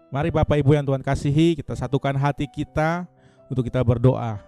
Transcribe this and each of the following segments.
Mari Bapak Ibu yang Tuhan kasihi, kita satukan hati kita untuk kita berdoa.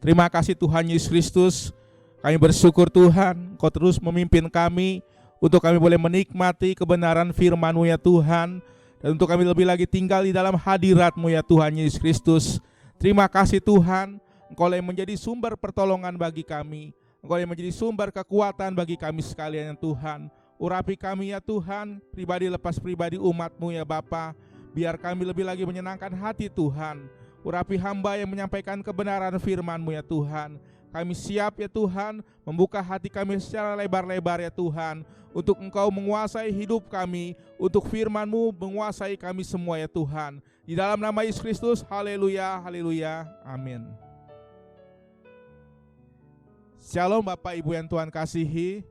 Terima kasih Tuhan Yesus Kristus, kami bersyukur Tuhan, Engkau terus memimpin kami untuk kami boleh menikmati kebenaran firman-Mu ya Tuhan, dan untuk kami lebih lagi tinggal di dalam hadirat-Mu ya Tuhan Yesus Kristus. Terima kasih Tuhan, Engkau yang menjadi sumber pertolongan bagi kami, Engkau yang menjadi sumber kekuatan bagi kami sekalian ya Tuhan. Urapi kami ya Tuhan, pribadi lepas pribadi umat-Mu ya Bapa. Biar kami lebih lagi menyenangkan hati Tuhan. Urapi hamba yang menyampaikan kebenaran firman-Mu ya Tuhan. Kami siap ya Tuhan, membuka hati kami secara lebar-lebar ya Tuhan, untuk Engkau menguasai hidup kami, untuk firman-Mu menguasai kami semua ya Tuhan. Di dalam nama Yesus Kristus, haleluya, haleluya, amin. Shalom Bapak Ibu yang Tuhan kasihi.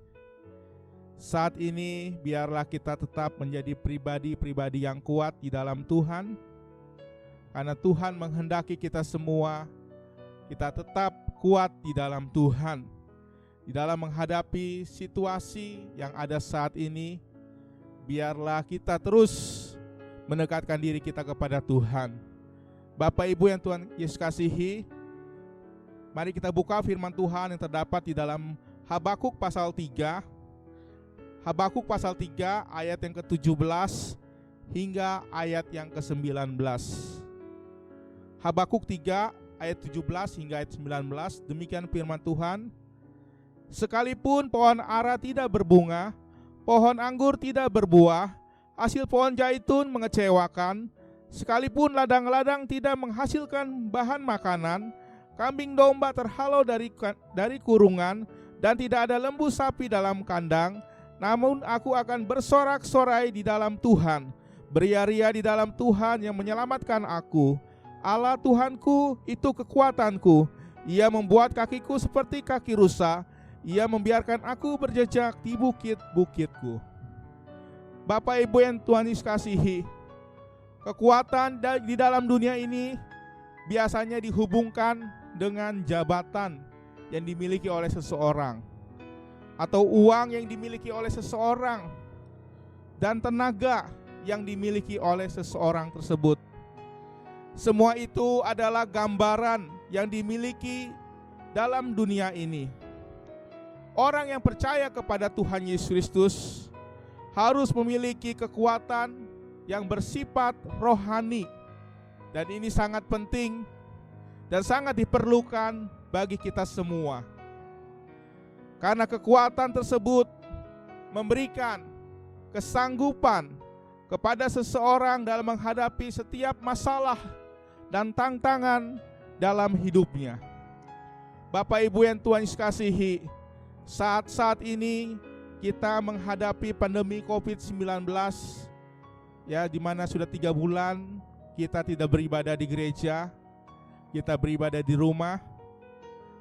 Saat ini biarlah kita tetap menjadi pribadi-pribadi yang kuat di dalam Tuhan, karena Tuhan menghendaki kita semua kita tetap kuat di dalam Tuhan. Di dalam menghadapi situasi yang ada saat ini, biarlah kita terus mendekatkan diri kita kepada Tuhan. Bapak Ibu yang Tuhan Yesus kasihi, mari kita buka firman Tuhan yang terdapat di dalam Habakuk pasal 3. Habakuk pasal 3 ayat yang ke-17 hingga ayat yang ke-19. Habakuk 3 ayat 17 hingga ayat 19, demikian firman Tuhan. Sekalipun pohon ara tidak berbunga, pohon anggur tidak berbuah, hasil pohon zaitun mengecewakan, sekalipun ladang-ladang tidak menghasilkan bahan makanan, kambing domba terhalau dari kurungan, dan tidak ada lembu sapi dalam kandang, namun aku akan bersorak-sorai di dalam Tuhan, beria-ria di dalam Tuhan yang menyelamatkan aku. Allah Tuhanku itu kekuatanku. Ia membuat kakiku seperti kaki rusa. Ia membiarkan aku berjejak di bukit-bukitku. Bapak Ibu yang Tuhan Yesus kasihi, kekuatan di dalam dunia ini biasanya dihubungkan dengan jabatan yang dimiliki oleh seseorang, atau uang yang dimiliki oleh seseorang, dan tenaga yang dimiliki oleh seseorang tersebut. Semua itu adalah gambaran yang dimiliki dalam dunia ini. Orang yang percaya kepada Tuhan Yesus Kristus harus memiliki kekuatan yang bersifat rohani, dan ini sangat penting dan sangat diperlukan bagi kita semua. Karena kekuatan tersebut memberikan kesanggupan kepada seseorang dalam menghadapi setiap masalah dan tantangan dalam hidupnya. Bapak Ibu yang Tuhan Yesus kasihi, saat-saat ini kita menghadapi pandemi COVID-19, ya, di mana sudah 3 bulan kita tidak beribadah di gereja, kita beribadah di rumah.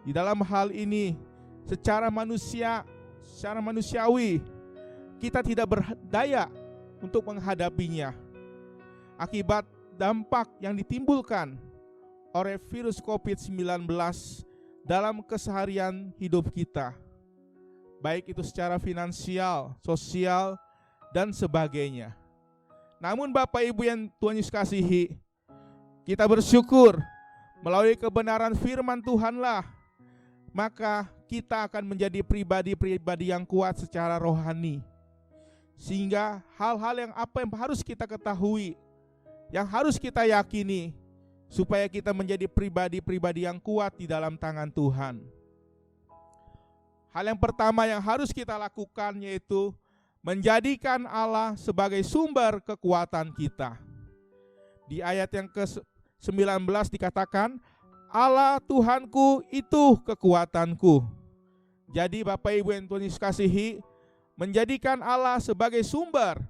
Di dalam hal ini, secara manusiawi, kita tidak berdaya untuk menghadapinya. Akibat dampak yang ditimbulkan oleh virus COVID-19 dalam keseharian hidup kita, baik itu secara finansial, sosial, dan sebagainya. Namun Bapak Ibu yang Tuhan Yesus kasihi, kita bersyukur melalui kebenaran firman Tuhanlah, maka kita akan menjadi pribadi-pribadi yang kuat secara rohani. Sehingga hal-hal yang harus kita ketahui, yang harus kita yakini, supaya kita menjadi pribadi-pribadi yang kuat di dalam tangan Tuhan. Hal yang pertama yang harus kita lakukan yaitu menjadikan Allah sebagai sumber kekuatan kita. Di ayat yang ke-19 dikatakan, Allah Tuhanku itu kekuatanku. Jadi Bapak Ibu yang Tuhan Yesus kasihi, menjadikan Allah sebagai sumber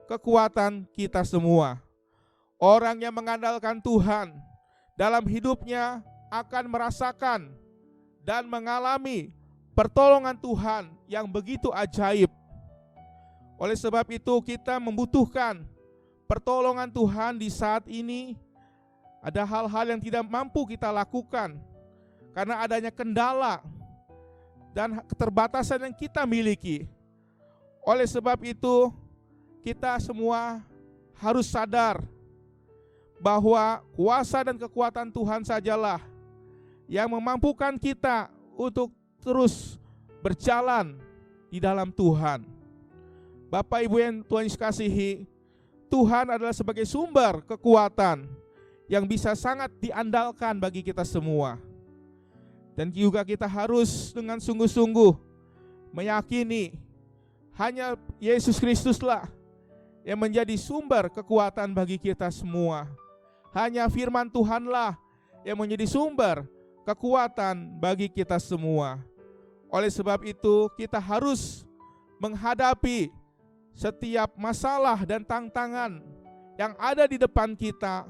kekuatan kita semua. Orang yang mengandalkan Tuhan dalam hidupnya akan merasakan dan mengalami pertolongan Tuhan yang begitu ajaib. Oleh sebab itu kita membutuhkan pertolongan Tuhan di saat ini. Ada hal-hal yang tidak mampu kita lakukan karena adanya kendala dan keterbatasan yang kita miliki. Oleh sebab itu kita semua harus sadar bahwa kuasa dan kekuatan Tuhan sajalah yang memampukan kita untuk terus berjalan di dalam Tuhan. Bapak Ibu yang Tuhan Yesus kasihi, Tuhan adalah sebagai sumber kekuatan yang bisa sangat diandalkan bagi kita semua. Dan juga kita harus dengan sungguh-sungguh meyakini hanya Yesus Kristuslah yang menjadi sumber kekuatan bagi kita semua. Hanya firman Tuhanlah yang menjadi sumber kekuatan bagi kita semua. Oleh sebab itu kita harus menghadapi setiap masalah dan tantangan yang ada di depan kita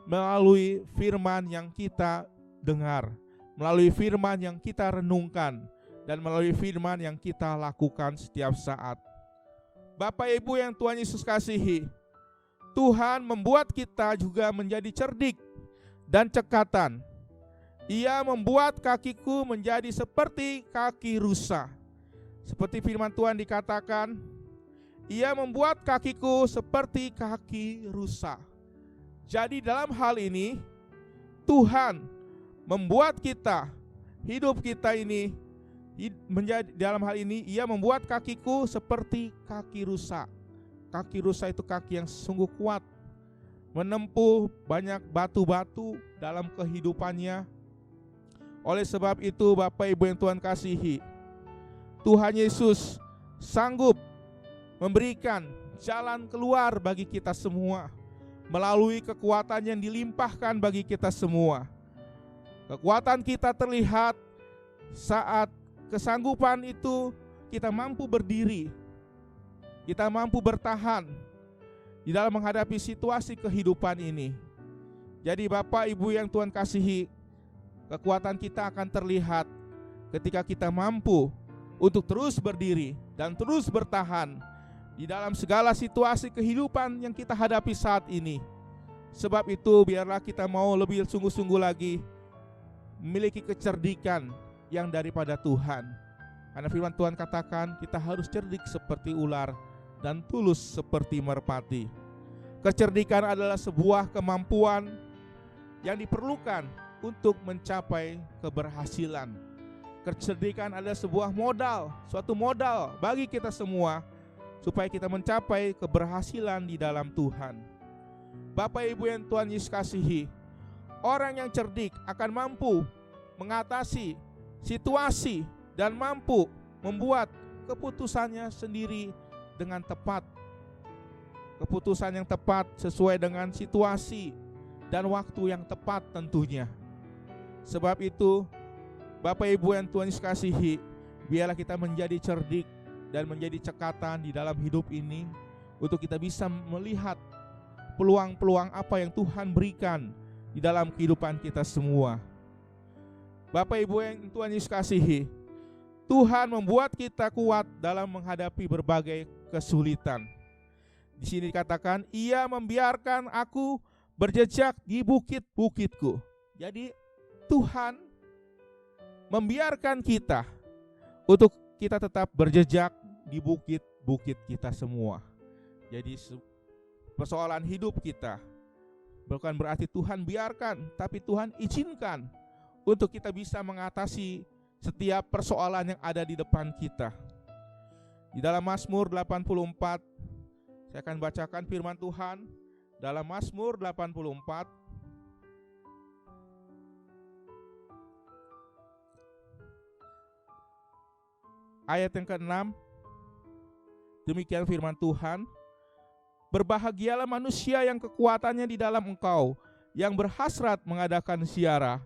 melalui firman yang kita dengar, melalui firman yang kita renungkan, dan melalui firman yang kita lakukan setiap saat. Bapak Ibu yang Tuhan Yesus kasihi, Tuhan membuat kita juga menjadi cerdik dan cekatan. Ia membuat kakiku menjadi seperti kaki rusa. Seperti firman Tuhan dikatakan, Ia membuat kakiku seperti kaki rusa. Jadi dalam hal ini, Tuhan membuat kita, hidup kita ini menjadi, dalam hal ini Ia membuat kakiku seperti kaki rusa. Kaki rusa itu kaki yang sungguh kuat, menempuh banyak batu-batu dalam kehidupannya. Oleh sebab itu Bapak Ibu yang Tuhan kasihi, Tuhan Yesus sanggup memberikan jalan keluar bagi kita semua melalui kekuatan yang dilimpahkan bagi kita semua. Kekuatan kita terlihat saat kesanggupan itu kita mampu berdiri, kita mampu bertahan di dalam menghadapi situasi kehidupan ini. Jadi Bapak Ibu yang Tuhan kasihi, kekuatan kita akan terlihat ketika kita mampu untuk terus berdiri dan terus bertahan di dalam segala situasi kehidupan yang kita hadapi saat ini. Sebab itu biarlah kita mau lebih sungguh-sungguh lagi memiliki kecerdikan yang daripada Tuhan. Karena firman Tuhan katakan kita harus cerdik seperti ular dan tulus seperti merpati. Kecerdikan adalah sebuah kemampuan yang diperlukan untuk mencapai keberhasilan. Kecerdikan adalah sebuah modal, suatu modal bagi kita semua supaya kita mencapai keberhasilan di dalam Tuhan. Bapak Ibu yang Tuhan Yesus kasihi, orang yang cerdik akan mampu mengatasi situasi dan mampu membuat keputusannya sendiri dengan tepat. Keputusan yang tepat sesuai dengan situasi dan waktu yang tepat tentunya. Sebab itu Bapak Ibu yang Tuhan Yesus kasihi, biarlah kita menjadi cerdik dan menjadi cekatan di dalam hidup ini untuk kita bisa melihat peluang-peluang apa yang Tuhan berikan di dalam kehidupan kita semua. Bapak Ibu yang Tuhan Yesus kasihi, Tuhan membuat kita kuat dalam menghadapi berbagai kesulitan. Di sini dikatakan, Ia membiarkan aku berjejak di bukit-bukitku. Jadi Tuhan membiarkan kita untuk kita tetap berjejak di bukit-bukit kita semua. Jadi persoalan hidup kita bukan berarti Tuhan biarkan, tapi Tuhan izinkan untuk kita bisa mengatasi setiap persoalan yang ada di depan kita. Di dalam Mazmur 84, saya akan bacakan firman Tuhan dalam Mazmur 84 ayat yang ke-6. Demikian firman Tuhan, berbahagialah manusia yang kekuatannya di dalam Engkau, yang berhasrat mengadakan ziarah.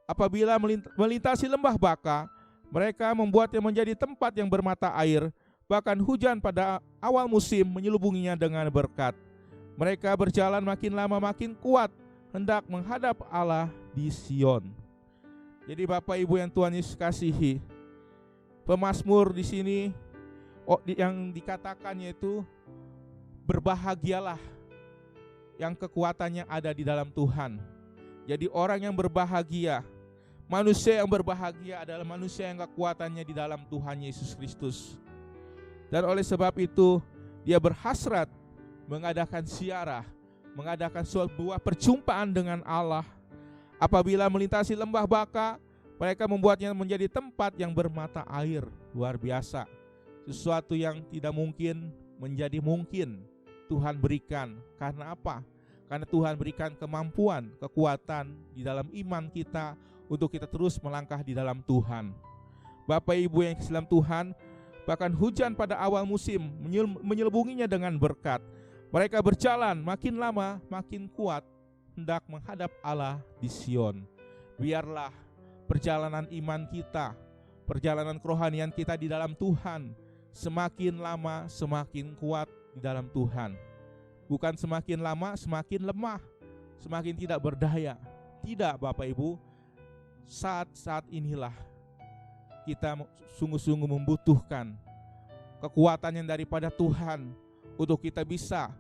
Apabila melintasi lembah Baka, mereka membuatnya menjadi tempat yang bermata air, bahkan hujan pada awal musim menyelubunginya dengan berkat. Mereka berjalan makin lama makin kuat, hendak menghadap Allah di Sion. Jadi Bapak Ibu yang Tuhan Yesus kasihi, pemazmur di sini yang dikatakannya itu berbahagialah yang kekuatannya ada di dalam Tuhan. Jadi orang yang berbahagia, manusia yang berbahagia adalah manusia yang kekuatannya di dalam Tuhan Yesus Kristus. Dan oleh sebab itu dia berhasrat mengadakan ziarah, mengadakan sebuah perjumpaan dengan Allah. Apabila melintasi lembah Baka, mereka membuatnya menjadi tempat yang bermata air. Luar biasa. Sesuatu yang tidak mungkin menjadi mungkin Tuhan berikan. Karena apa? Karena Tuhan berikan kemampuan, kekuatan di dalam iman kita untuk kita terus melangkah di dalam Tuhan. Bapak Ibu yang kasih dalam Tuhan, bahkan hujan pada awal musim menyelubunginya dengan berkat. Mereka berjalan makin lama makin kuat hendak menghadap Allah di Sion. Biarlah perjalanan iman kita, perjalanan kerohanian kita di dalam Tuhan semakin lama semakin kuat di dalam Tuhan. Bukan semakin lama semakin lemah, semakin tidak berdaya. Tidak, Bapak Ibu. Saat inilah kita sungguh-sungguh membutuhkan kekuatan yang daripada Tuhan untuk kita bisa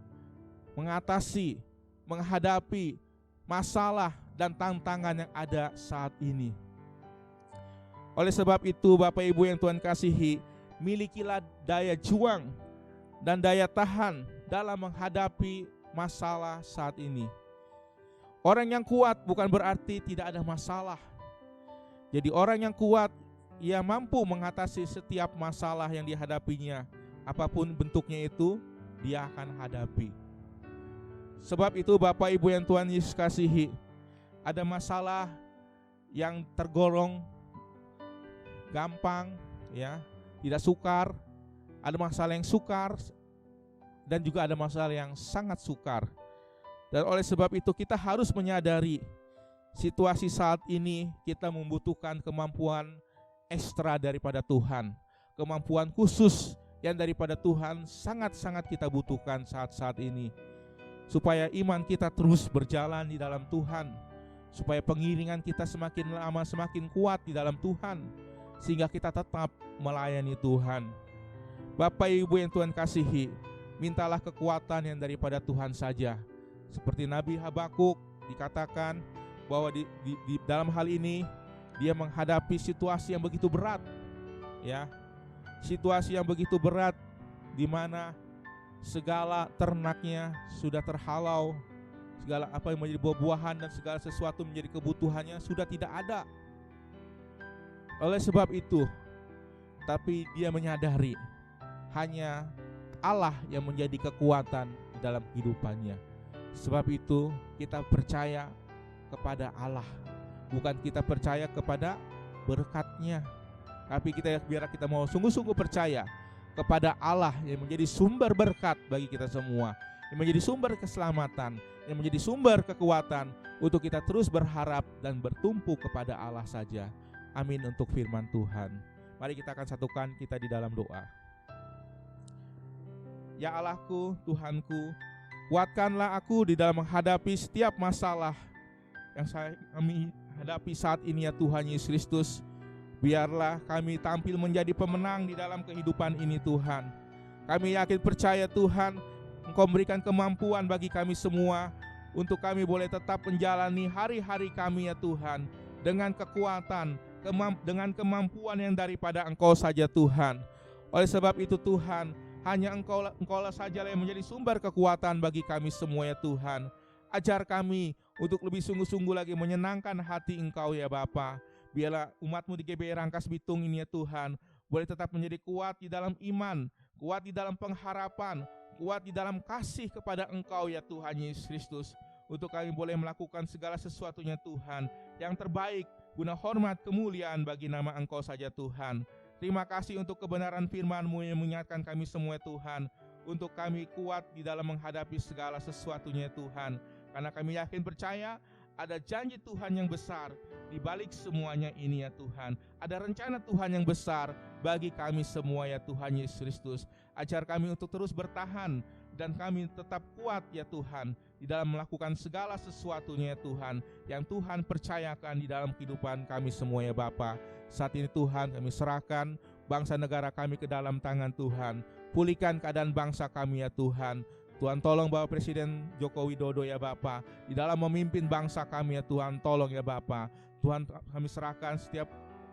mengatasi, menghadapi masalah dan tantangan yang ada saat ini. Oleh sebab itu, Bapak Ibu yang Tuhan kasihi, milikilah daya juang dan daya tahan dalam menghadapi masalah saat ini. Orang yang kuat bukan berarti tidak ada masalah. Jadi orang yang kuat, ia mampu mengatasi setiap masalah yang dihadapinya. Apapun bentuknya itu, dia akan hadapi. Sebab itu Bapak Ibu yang Tuhan Yesus kasihi, ada masalah yang tergolong gampang, ya, tidak sukar. Ada masalah yang sukar dan juga ada masalah yang sangat sukar. Dan oleh sebab itu kita harus menyadari situasi saat ini kita membutuhkan kemampuan ekstra daripada Tuhan. Kemampuan khusus yang daripada Tuhan sangat-sangat kita butuhkan saat-saat ini. Supaya iman kita terus berjalan di dalam Tuhan. Supaya pengiringan kita semakin lama semakin kuat di dalam Tuhan. Sehingga kita tetap melayani Tuhan. Bapak Ibu yang Tuhan kasihi, mintalah kekuatan yang daripada Tuhan saja. Seperti Nabi Habakuk dikatakan bahwa di dalam hal ini dia menghadapi situasi yang begitu berat, ya, situasi yang begitu berat di mana segala ternaknya sudah terhalau, segala apa yang menjadi buah-buahan dan segala sesuatu menjadi kebutuhannya sudah tidak ada. Oleh sebab itu, tapi dia menyadari hanya Allah yang menjadi kekuatan di dalam kehidupannya. Sebab itu kita percaya kepada Allah, bukan kita percaya kepada berkat-Nya, tapi biar kita mau sungguh-sungguh percaya kepada Allah yang menjadi sumber berkat bagi kita semua, yang menjadi sumber keselamatan, yang menjadi sumber kekuatan untuk kita terus berharap dan bertumpu kepada Allah saja. Amin untuk firman Tuhan. Mari kita akan satukan kita di dalam doa. Ya Allahku, Tuhanku, kuatkanlah aku di dalam menghadapi setiap masalah yang kami hadapi saat ini ya Tuhan Yesus Kristus. Biarlah kami tampil menjadi pemenang di dalam kehidupan ini Tuhan. Kami yakin percaya Tuhan, Engkau memberikan kemampuan bagi kami semua untuk kami boleh tetap menjalani hari-hari kami ya Tuhan dengan kekuatan, dengan kemampuan yang daripada Engkau saja Tuhan. Oleh sebab itu Tuhan, hanya Engkau saja yang menjadi sumber kekuatan bagi kami semua ya Tuhan. Ajar kami untuk lebih sungguh-sungguh lagi menyenangkan hati Engkau ya Bapa. Biarlah umat-Mu di GBI Rangkas Bitung ini ya Tuhan boleh tetap menjadi kuat di dalam iman, kuat di dalam pengharapan, kuat di dalam kasih kepada Engkau ya Tuhan Yesus Kristus. Untuk kami boleh melakukan segala sesuatunya Tuhan yang terbaik guna hormat kemuliaan bagi nama Engkau saja Tuhan. Terima kasih untuk kebenaran firman-Mu yang mengingatkan kami semua Tuhan, untuk kami kuat di dalam menghadapi segala sesuatunya Tuhan. Karena kami yakin percaya ada janji Tuhan yang besar di balik semuanya ini ya Tuhan. Ada rencana Tuhan yang besar bagi kami semua ya Tuhan Yesus Kristus. Ajar kami untuk terus bertahan dan kami tetap kuat ya Tuhan di dalam melakukan segala sesuatunya ya Tuhan yang Tuhan percayakan di dalam kehidupan kami semua ya Bapa. Saat ini Tuhan kami serahkan bangsa negara kami ke dalam tangan Tuhan. Pulihkan keadaan bangsa kami ya Tuhan. Tuhan tolong Bapak Presiden Joko Widodo ya Bapa, di dalam memimpin bangsa kami ya Tuhan, tolong ya Bapa. Tuhan kami serahkan setiap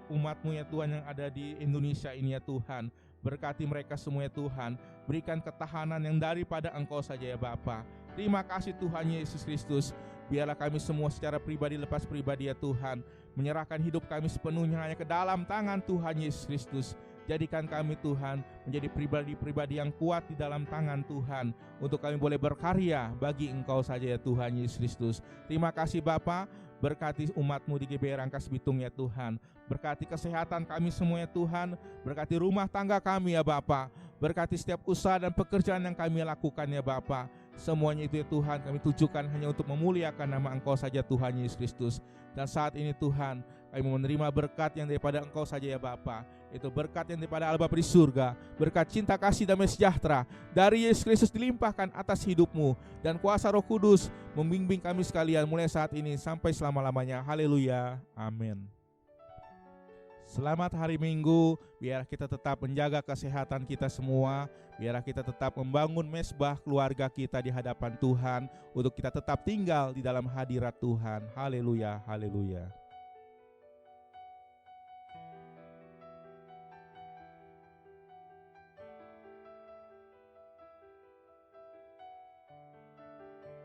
umat-Mu ya Tuhan yang ada di Indonesia ini ya Tuhan. Berkati mereka semua ya Tuhan. Berikan ketahanan yang daripada Engkau saja ya Bapa. Terima kasih Tuhan Yesus Kristus. Biarlah kami semua secara pribadi lepas pribadi ya Tuhan, menyerahkan hidup kami sepenuhnya hanya ke dalam tangan Tuhan Yesus Kristus. Jadikan kami Tuhan menjadi pribadi-pribadi yang kuat di dalam tangan Tuhan, untuk kami boleh berkarya bagi Engkau saja ya Tuhan Yesus Kristus. Terima kasih Bapa, berkati umat-Mu di GBI Rangkas Bitung ya Tuhan. Berkati kesehatan kami semua ya Tuhan, berkati rumah tangga kami ya Bapa, berkati setiap usaha dan pekerjaan yang kami lakukan ya Bapa. Semuanya itu ya Tuhan kami tujukan hanya untuk memuliakan nama Engkau saja Tuhan Yesus Kristus. Dan saat ini Tuhan, kami menerima berkat yang daripada Engkau saja ya Bapa. Itu berkat yang daripada Allah Bapa di surga, berkat cinta kasih damai sejahtera dari Yesus Kristus dilimpahkan atas hidupmu, dan kuasa Roh Kudus membimbing kami sekalian mulai saat ini sampai selama-lamanya. Haleluya, amin. Selamat hari Minggu, biar kita tetap menjaga kesehatan kita semua, biar kita tetap membangun mesbah keluarga kita di hadapan Tuhan, untuk kita tetap tinggal di dalam hadirat Tuhan. Haleluya, haleluya.